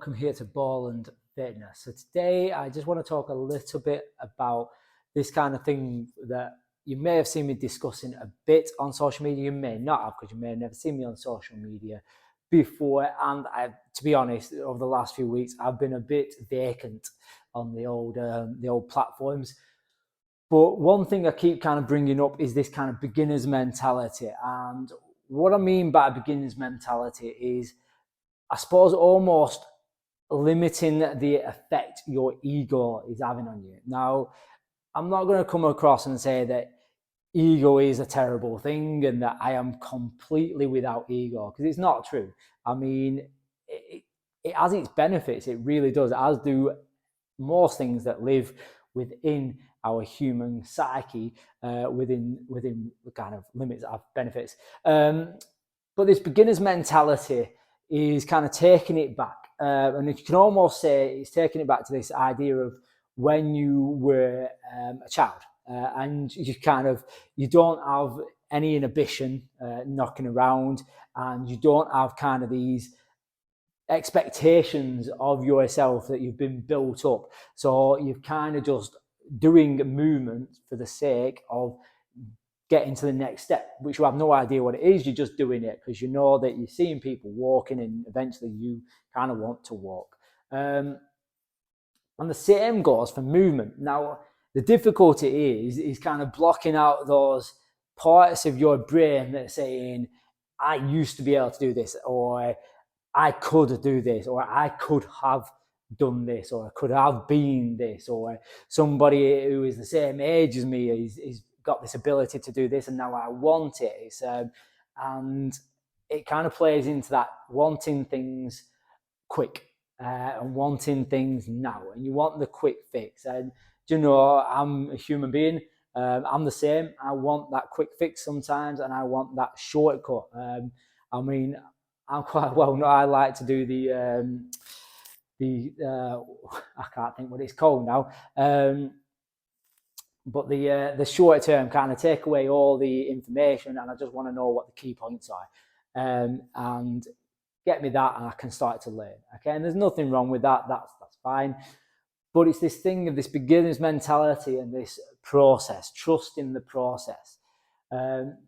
welcome here to Ball and Fitness. So today I just want to talk a little bit about this kind of thing that you may have seen me discussing a bit on social media. You may not have, because you may have never seen me on social media before. And to be honest, over the last few weeks, I've been a bit vacant on the old platforms. But one thing I keep kind of bringing up is this kind of beginner's mentality. And what I mean by beginner's mentality is, I suppose, almost limiting the effect your ego is having on you. Now, I'm not going to come across and say that ego is a terrible thing and that I am completely without ego, because it's not true. I mean, it has its benefits. It really does, as do most things that live within our human psyche, within the kind of limits that have benefits. But this beginner's mentality is kind of taking it back. And you can almost say it's taking it back to this idea of when you were a child, and you don't have any inhibition knocking around, and you don't have kind of these expectations of yourself that you've been built up. So you're kind of just doing movement for the sake of getting to the next step, which you have no idea what it is. You're just doing it because you know that you're seeing people walking and eventually you kind of want to walk. And the same goes for movement. Now, the difficulty is kind of blocking out those parts of your brain that are saying, I used to be able to do this, or I could do this, or I could have done this, or I could have been this, or somebody who is the same age as me is got this ability to do this and now I want it. And it kind of plays into that wanting things quick and wanting things now, and you want the quick fix. And you know, I'm a human being. I'm the same. I want that quick fix sometimes, and I want that shortcut. I mean, I'm quite well known. I like to do I can't think what it's called now. But the short term kind of take away all the information, and I just want to know what the key points are, and get me that, and I can start to learn. Okay, and there's nothing wrong with that. That's fine. But it's this thing of this beginner's mentality and this process, trusting the process. And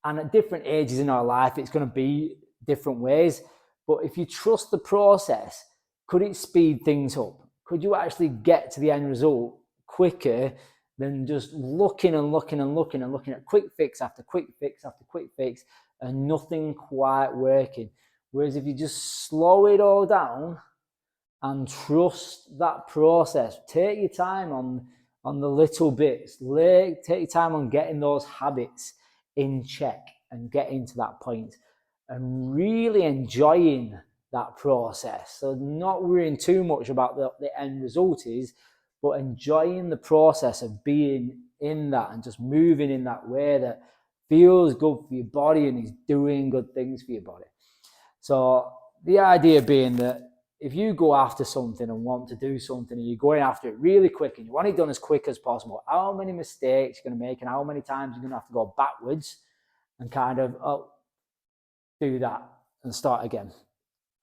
at different ages in our life, it's going to be different ways. But if you trust the process, could it speed things up? Could you actually get to the end result quicker than just looking at quick fix after quick fix after quick fix and nothing quite working? Whereas if you just slow it all down and trust that process, take your time on the little bits, take your time on getting those habits in check and getting to that point and really enjoying that process. So not worrying too much about the end result is, but enjoying the process of being in that and just moving in that way that feels good for your body and is doing good things for your body. So the idea being that if you go after something and want to do something and you're going after it really quick and you want it done as quick as possible, how many mistakes you're going to make and how many times you're going to have to go backwards and kind of do that and start again.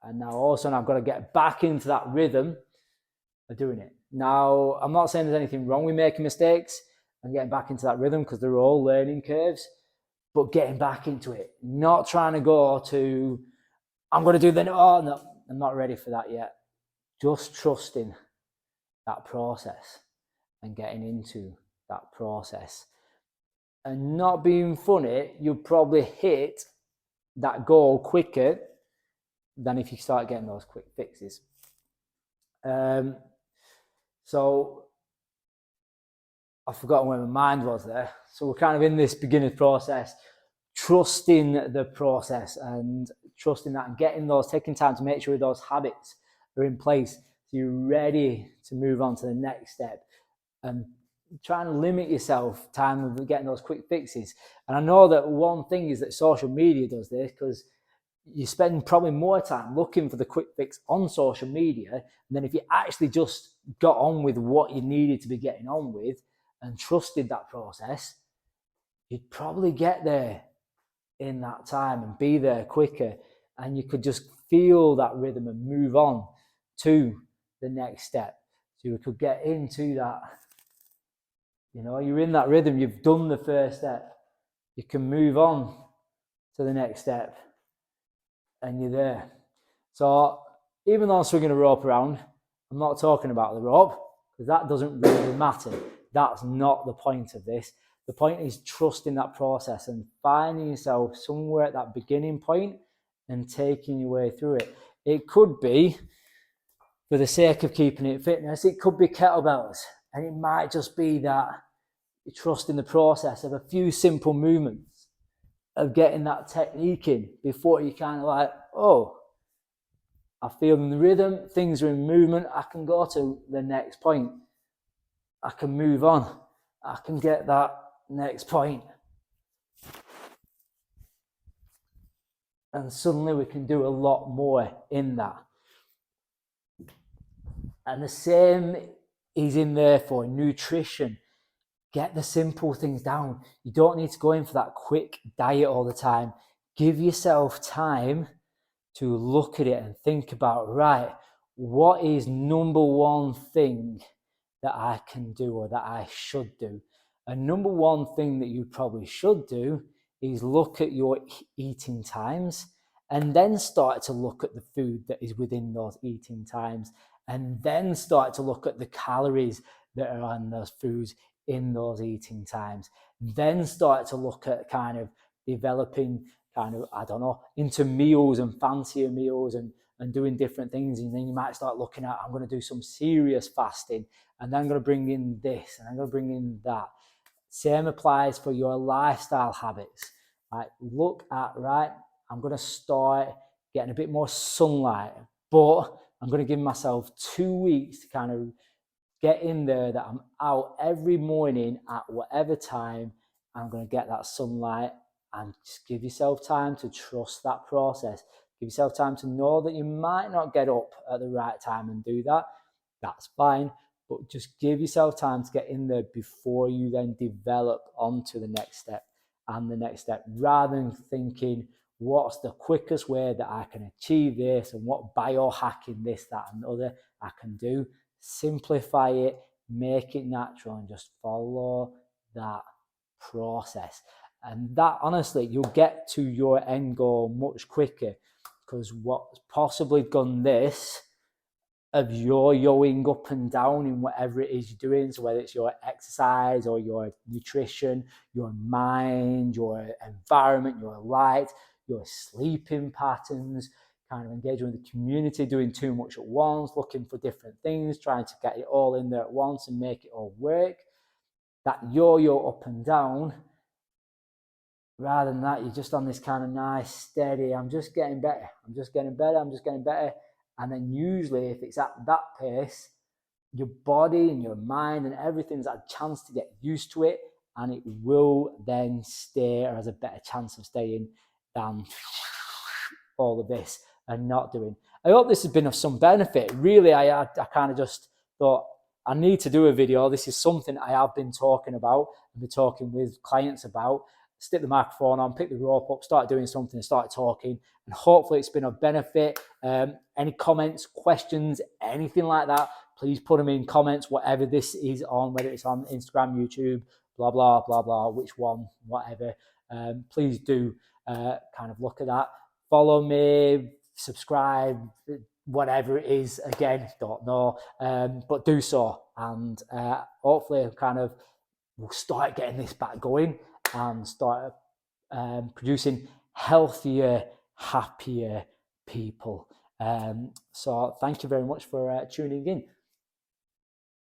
And now all of a sudden I've got to get back into that rhythm of doing it. Now, I'm not saying there's anything wrong with making mistakes and getting back into that rhythm, because they're all learning curves, but getting back into it, not trying to go to, I'm going to do the, oh no, I'm not ready for that yet. Just trusting that process and getting into that process. And not being funny, you'll probably hit that goal quicker than if you start getting those quick fixes. So I've forgotten where my mind was there. So we're kind of in this beginner's process, trusting the process and trusting that and getting those, taking time to make sure those habits are in place so you're ready to move on to the next step, and trying to limit yourself time of getting those quick fixes. And I know that one thing is that social media does this, because you spend probably more time looking for the quick fix on social media. And then if you actually just got on with what you needed to be getting on with and trusted that process, you'd probably get there in that time and be there quicker. And you could just feel that rhythm and move on to the next step. So we could get into that, you're in that rhythm, you've done the first step, you can move on to the next step, and you're there. So even though I'm swinging a rope around, I'm not talking about the rope, because that doesn't really matter. That's not the point of this. The point is trusting that process and finding yourself somewhere at that beginning point and taking your way through it. It could be, for the sake of keeping it fitness, it could be kettlebells. And it might just be that you trust in the process of a few simple movements of getting that technique in before you kind of like, oh, I feel in the rhythm, things are in movement, I can go to the next point. I can move on. I can get that next point. And suddenly we can do a lot more in that. And the same is in there for nutrition. Get the simple things down. You don't need to go in for that quick diet all the time. Give yourself time to look at it and think about, right, what is number one thing that I can do or that I should do? And number one thing that you probably should do is look at your eating times and then start to look at the food that is within those eating times, and then start to look at the calories that are on those foods in those eating times. Then start to look at kind of developing into meals and fancier meals and doing different things. And then you might start looking at, I'm going to do some serious fasting, and then I'm going to bring in this, and I'm going to bring in that. Same applies for your lifestyle habits. Right? Look at, right, I'm going to start getting a bit more sunlight, but I'm going to give myself 2 weeks to kind of get in there, that I'm out every morning at whatever time. I'm going to get that sunlight, and just give yourself time to trust that process. Give yourself time to know that you might not get up at the right time and do that. That's fine. But just give yourself time to get in there before you then develop onto the next step and the next step, rather than thinking, what's the quickest way that I can achieve this, and what biohacking this, that, and the other I can do. Simplify it, make it natural, and just follow that process. And that, honestly, you'll get to your end goal much quicker, because what's possibly done this of yo-yoing up and down in whatever it is you're doing, so whether it's your exercise or your nutrition, your mind, your environment, your light, your sleeping patterns, kind of engaging with the community, doing too much at once, looking for different things, trying to get it all in there at once and make it all work. That yo-yo up and down, rather than that, you're just on this kind of nice, steady, I'm just getting better, I'm just getting better, I'm just getting better. And then usually, if it's at that pace, your body and your mind and everything's had a chance to get used to it, and it will then stay, or has a better chance of staying, than all of this and not doing. I hope this has been of some benefit. Really, I kind of just thought, I need to do a video. This is something I have been talking about, I've been talking with clients about. Stick the microphone on, pick the rope up, start doing something, start talking, and hopefully it's been of benefit. Any comments, questions, anything like that, please put them in comments, whatever this is on, whether it's on Instagram, YouTube, blah, blah, blah, blah, which one, whatever. Please do kind of look at that. Follow me, subscribe, whatever it is, again, don't know, but do so. And hopefully kind of we'll start getting this back going and start producing healthier, happier people. So thank you very much for tuning in.